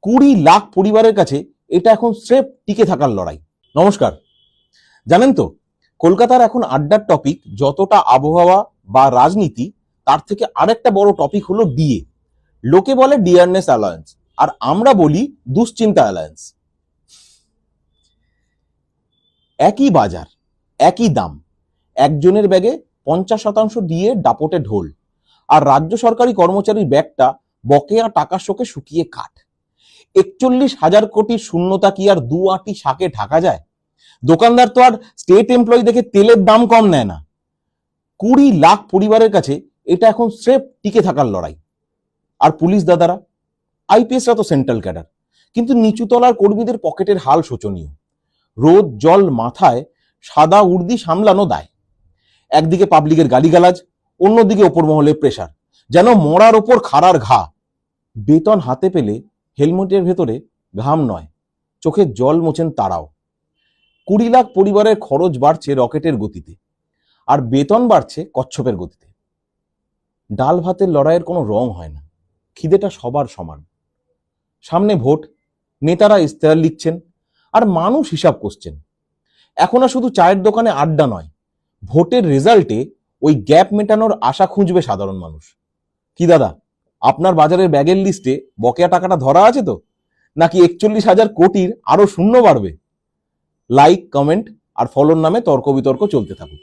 20 লাখ পরিবারের কাছে এটা এখন স্রেফ টিকে থাকার লড়াই। নমস্কার। জানেন তো, কলকাতার এখন আড্ডার টপিক যতটা আবহাওয়া বা রাজনীতি, তার থেকে আরেকটা বড় টপিক হলো ডিএ। লোকে বলে ডিয়ারনেস অ্যালায়েন্স, আর আমরা বলি দুশ্চিন্তা অ্যালায়েন্স। একই বাজার, একই দাম, একজনের ব্যাগে 50% ডিএ দাপটে ঢোল, আর রাজ্য সরকারি কর্মচারীর ব্যাগটা বকেয়া টাকার শোকে শুকিয়ে কাঠ। 41,000 কোটির শূন্যতা কি আর 2 আঁটি শাকে ঢাকা যায়? দোকানদার তো আর স্টেট এমপ্লয়ি দেখে তেলের দাম কম নেয় না। 20 লাখ পরিবারের কাছে এটা এখন স্রেফ টিকে থাকার লড়াই। আর পুলিশ দাদারা, আইপিএসরা তো সেন্ট্রাল ক্যাডার, কিন্তু নিচুতলার কর্মীদের পকেটের হাল শোচনীয়। রোদ জল মাথায় সাদা উর্দি সামলানো দায়। একদিকে পাবলিকের গালিগালাজ, অন্যদিকে ওপর মহলের প্রেসার, যেন মরার ওপর খাড়ার ঘা। বেতন হাতে পেলে হেলমেটের ভেতরে ঘাম নয়, চোখের জল মোছেন তারাও। 20 লাখ পরিবারের খরচ বাড়ছে রকেটের গতিতে, আর বেতন বাড়ছে কচ্ছপের গতিতে। ডাল ভাতের লড়াইয়ের কোনো রং হয় না, খিদেটা সবার সমান। সামনে ভোট, নেতারা ইস্তেহার লিখছেন, আর মানুষ হিসাব করছেন। এখন আর শুধু চায়ের দোকানে আড্ডা নয়, ভোটের রেজাল্টে ওই গ্যাপ মেটানোর আশা খুঁজবে সাধারণ মানুষ। কি দাদা, আপনার বাজারের ব্যাগের লিস্টে বকেয়া টাকাটা ধরা আছে তো, নাকি 41,000 কোটির আরো শূন্য বাড়বে? লাইক, কমেন্ট আর ফলোর নামে তর্ক বিতর্ক চলতে থাকুক।